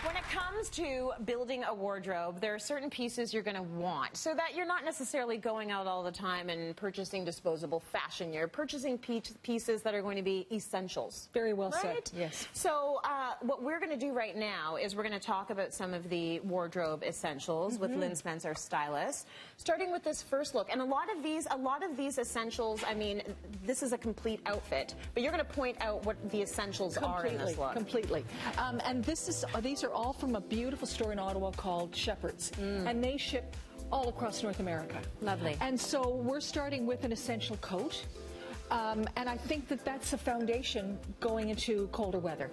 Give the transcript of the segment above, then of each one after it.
When it comes to building a wardrobe, there are certain pieces you're going to want so that you're not necessarily going out all the time and purchasing disposable fashion. You're purchasing pieces that are going to be essentials. Very well right? said, yes. So what we're going to do right now is we're going to talk about some of the wardrobe essentials with Lynn Spence, our stylist, starting with this first look. And a lot of these essentials, I mean, this is a complete outfit, but you're going to point out what the essentials are in this look. Completely. And these are all from a beautiful store in Ottawa called Shepherd's, and they ship all across North America. Lovely. And so we're starting with an essential coat. And I think that that's a foundation going into colder weather.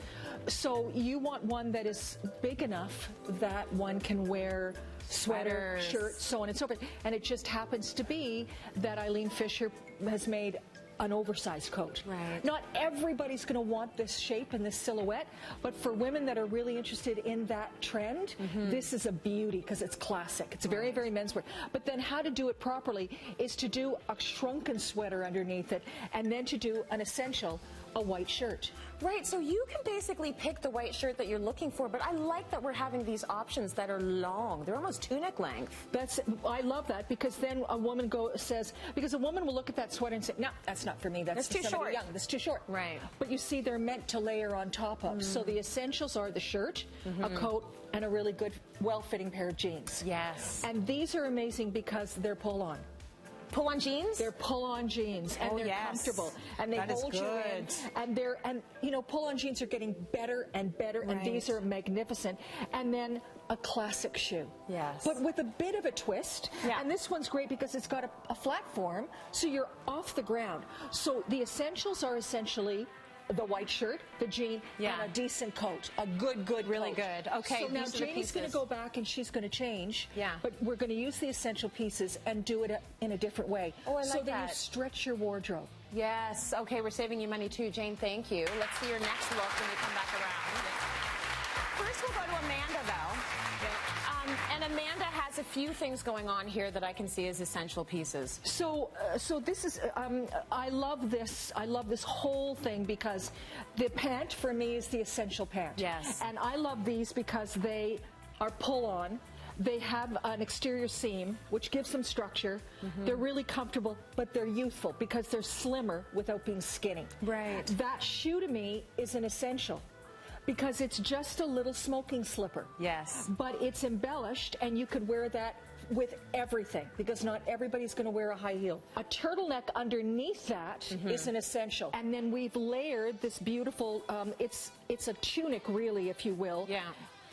So you want one that is big enough that one can wear sweater, shirt, so on and so forth. And it just happens to be that Eileen Fisher has made an oversized coat. Right. Not everybody's going to want this shape and this silhouette, but for women that are really interested in that trend, this is a beauty because it's classic. It's very, very menswear. But then how to do it properly is to do a shrunken sweater underneath it, and then to do an essential, a white shirt. Right, so you can basically pick the white shirt that you're looking for, but I like that we're having these options that are long. They're almost tunic length. I love that, because then a woman because a woman will look at that sweater and say, no, that's not for me. That's too short. Young. That's too short. Right. But you see, they're meant to layer on top of. So the essentials are the shirt, a coat, and a really good, well-fitting pair of jeans. Yes. And these are amazing because they're pull-on. Pull-on jeans? They're pull-on jeans, and they're comfortable, and they hold you in. And you know, pull-on jeans are getting better and better, and these are magnificent. And then a classic shoe. Yes. But with a bit of a twist. Yeah. And this one's great because it's got a flat form, so you're off the ground. So the essentials are essentially the white shirt, the jean, and a decent coat. A good really coat. Good. Okay. So now Janie's going to go back and she's going to change. Yeah. But we're going to use the essential pieces and do it in a different way. Oh, I like so that. that you stretch your wardrobe. Yes. Okay, we're saving you money too, Jane. Thank you. Let's see your next look when we come back around. First, we'll go to Amanda, though. And Amanda has a few things going on here that I can see as essential pieces. So this is, I love this. I love this whole thing because the pant for me is the essential pant. Yes. And I love these because they are pull-on. They have an exterior seam, which gives them structure. They're really comfortable, but they're youthful because they're slimmer without being skinny. Right. That shoe to me is an essential, because it's just a little smoking slipper. Yes. But it's embellished, and you could wear that with everything, because not everybody's going to wear a high heel. A turtleneck underneath that is an essential. And then we've layered this beautiful, it's a tunic, really, if you will. Yeah.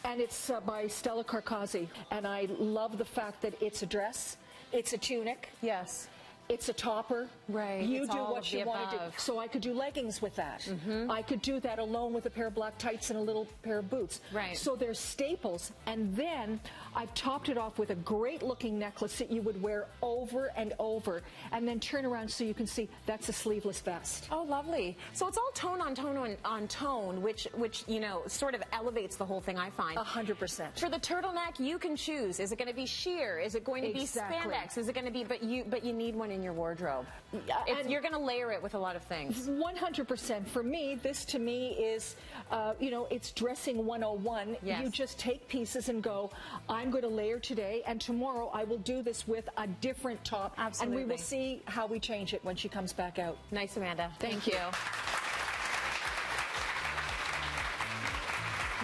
And it's by Stella Carcazzi. And I love the fact that it's a dress, it's a tunic. Yes. It's a topper. Right. You do what you want to do. So I could do leggings with that. I could do that alone with a pair of black tights and a little pair of boots. Right. So there's staples. And then I've topped it off with a great looking necklace that you would wear over and over, and then turn around so you can see that's a sleeveless vest. Oh, lovely. So it's all tone on tone on tone, which you know, sort of elevates the whole thing, I find. 100%. For the turtleneck, you can choose. Is it going to be sheer? Is it going to be spandex? Is it going to be, but you need one in your wardrobe. And you're going to layer it with a lot of things. 100%. For me, this to me is, you know, it's dressing 101. Yes. You just take pieces and go, I'm going to layer today, and tomorrow I will do this with a different top. Absolutely. And we will see how we change it when she comes back out. Nice, Amanda. Thank you.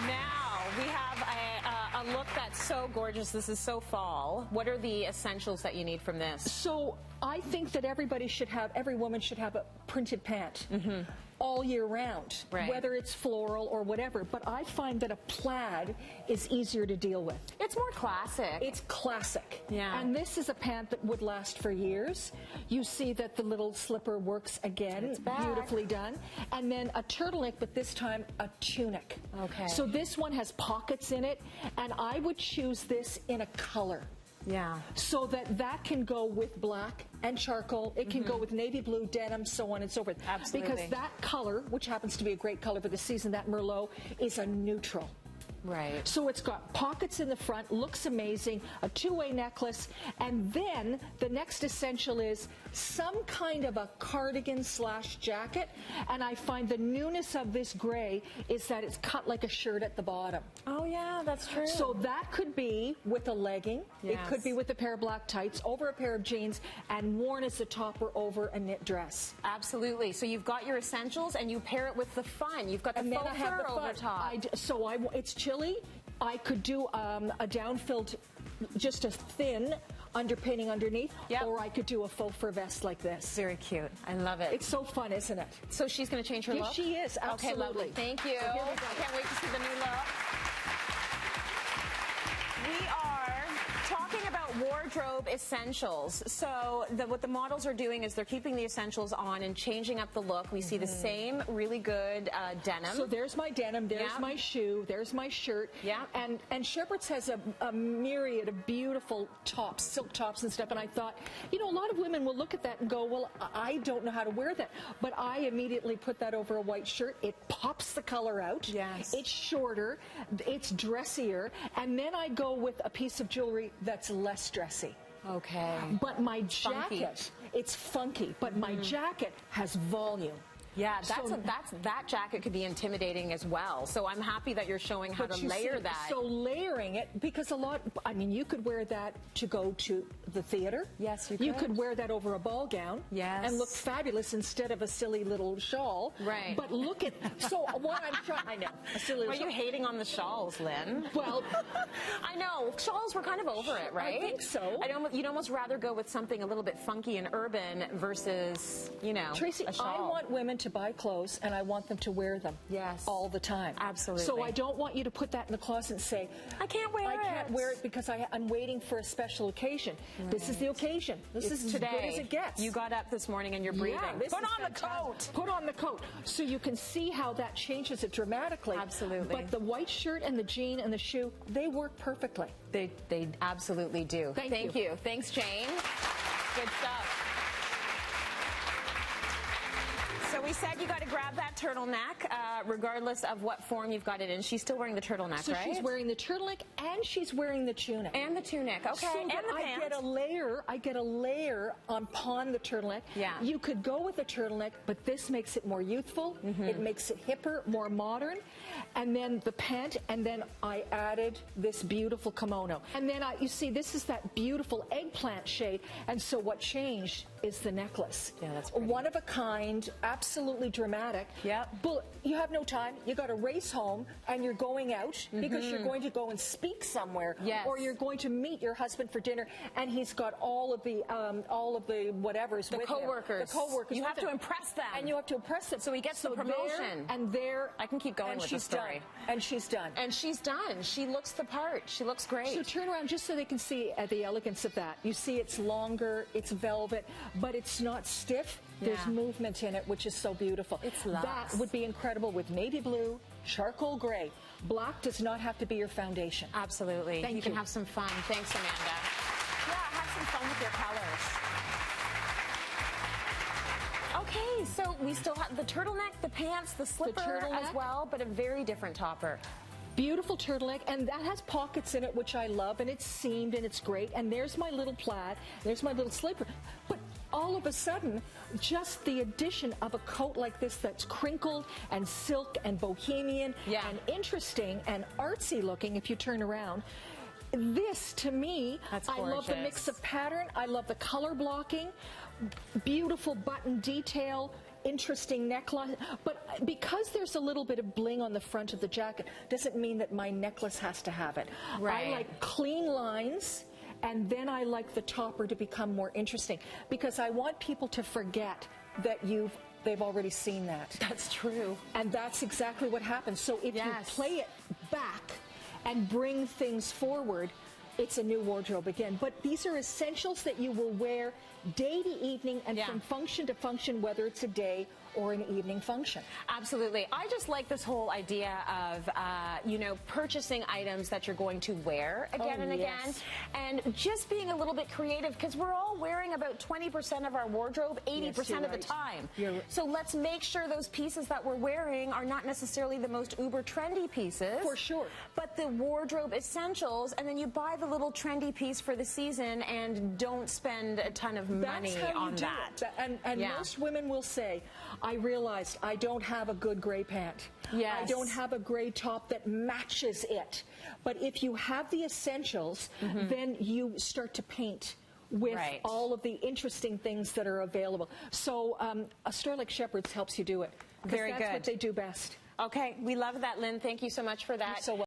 Now, we have a look that's so gorgeous. This is so fall. What are the essentials that you need from this? So I think that every woman should have a printed pant all year round, whether it's floral or whatever. But I find that a plaid is easier to deal with. It's more classic. It's classic. Yeah. And this is a pant that would last for years. You see that the little slipper works again. It's back. Beautifully done. And then a turtleneck, but this time a tunic. Okay. So this one has pockets in it, and I would choose this in a color. Yeah. So that can go with black and charcoal. It can go with navy blue, denim, so on and so forth. Absolutely. Because that color, which happens to be a great color for the season, that Merlot, is a neutral. Right. So it's got pockets in the front, looks amazing, a two-way necklace, and then the next essential is some kind of a cardigan / jacket, and I find the newness of this gray is that it's cut like a shirt at the bottom. Oh yeah, that's true. So that could be with a legging, Yes. it could be with a pair of black tights over a pair of jeans and worn as a topper over a knit dress. Absolutely. So you've got your essentials and you pair it with the fun. You've got the faux fur over top. It's chilly. I could do a down-filled, just a thin underpinning underneath, Yep. or I could do a faux fur vest like this. Very cute. I love it. It's so fun, isn't it? So she's going to change her Yes, look? she is. Absolutely. Okay, lovely. Thank you. So here we go. I can't wait to see the new look. We are talking about wardrobe essentials. So what the models are doing is they're keeping the essentials on and changing up the look. We see the same really good denim. So there's my denim, there's Yeah. my shoe, there's my shirt. Yeah. And Shepherd's has a myriad of beautiful tops, silk tops and stuff. And I thought, you know, a lot of women will look at that and go, well, I don't know how to wear that. But I immediately put that over a white shirt. It pops the color out. Yes. It's shorter, it's dressier. And then I go with a piece of jewelry that's less dressy. Okay. But my Funky. jacket, it's funky, but my jacket has volume. Yeah, So- that jacket could be intimidating as well. So I'm happy that you're showing how But to you layer see, that. So layering it, because you could wear that to go to the theater. Yes, you You could. could wear that over a ball gown. Yes. And look fabulous instead of a silly little shawl. Right. But look at, so what I'm trying, I know, a silly Are little you shawl. hating on the shawls, Lynn? Well, I know. Shawls, we're kind of over it, right? I think so. You'd almost rather go with something a little bit funky and urban versus, you know, Tracy, a shawl. I want women to buy clothes and I want them to wear them. Yes. All the time. Absolutely. So I don't want you to put that in the closet and say, I can't wear I it. can't wear it because I'm waiting for a special occasion. This is the occasion. This is today. as good as it gets. You got up this morning and you're breathing. Yeah, this Put is on the fantastic. coat. Put on the coat. So you can see how that changes it dramatically. Absolutely. But the white shirt and the jean and the shoe, they work perfectly. They absolutely do. Thank you. Thanks, Jane. Good stuff. So we said you got to grab that turtleneck, regardless of what form you've got it in. She's still wearing the turtleneck, So right? she's wearing the turtleneck and she's wearing the tunic. And the tunic, okay, So and that the I pants. get a layer upon the turtleneck. Yeah. You could go with a turtleneck, but this makes it more youthful. It makes it hipper, more modern. And then the pant, and then I added this beautiful kimono. And then you see, this is that beautiful eggplant shade. And so what changed is the necklace. Yeah, that's pretty. One of a kind, absolutely dramatic. Yep. But you have no time. You got to race home, and you're going out because you're going to go and speak somewhere. Yes. Or you're going to meet your husband for dinner, and he's got all of the whatevers with him. coworkers. The coworkers. You with have to him. impress them. And you have to impress them. So he gets the promotion. There, I can keep going and with the she's story. done. And she's done. And she's done. She looks the part. She looks great. So turn around just so they can see the elegance of that. You see it's longer, it's velvet, but it's not stiff. There's Yeah. movement in it, which is so beautiful. It's luxe. That would be incredible with navy blue, charcoal gray. Black does not have to be your foundation. Absolutely. Thank You can you. have some fun. Thanks, Amanda. Yeah, have some fun with your colors. Okay, so we still have the turtleneck, the pants, the slipper as turtleneck. well, but a very different topper. Beautiful turtleneck, and that has pockets in it, which I love, and it's seamed, and it's great. And there's my little plaid, there's my little slipper. But all of a sudden, just the addition of a coat like this that's crinkled and silk and bohemian Yeah. and interesting and artsy looking if you turn around. This, to me, That's I love the gorgeous. mix of pattern. I love the color blocking, beautiful button detail, interesting neckline. But because there's a little bit of bling on the front of the jacket, doesn't mean that my necklace has to have it. Right. I like clean lines, and then I like the topper to become more interesting because I want people to forget that they've already seen that. That's true. And that's exactly what happens. So if you Yes. play it back and bring things forward, it's a new wardrobe again. But these are essentials that you will wear day to evening and Yeah. from function to function, whether it's a day or an evening function. Absolutely. I just like this whole idea of, purchasing items that you're going to wear again and again, and just being a little bit creative, because we're all wearing about 20% of our wardrobe 80% of the time. So let's make sure those pieces that we're wearing are not necessarily the most uber trendy pieces. For sure. But the wardrobe essentials, and then you buy the little trendy piece for the season and don't spend a ton of money on that. And most women will say, I realized I don't have a good gray pant. Yes. I don't have a gray top that matches it. But if you have the essentials, then you start to paint with all of the interesting things that are available. So a store like Shepherd's helps you do it. Very good. That's what they do best. Okay, we love that, Lynn. Thank you so much for that. You're so welcome.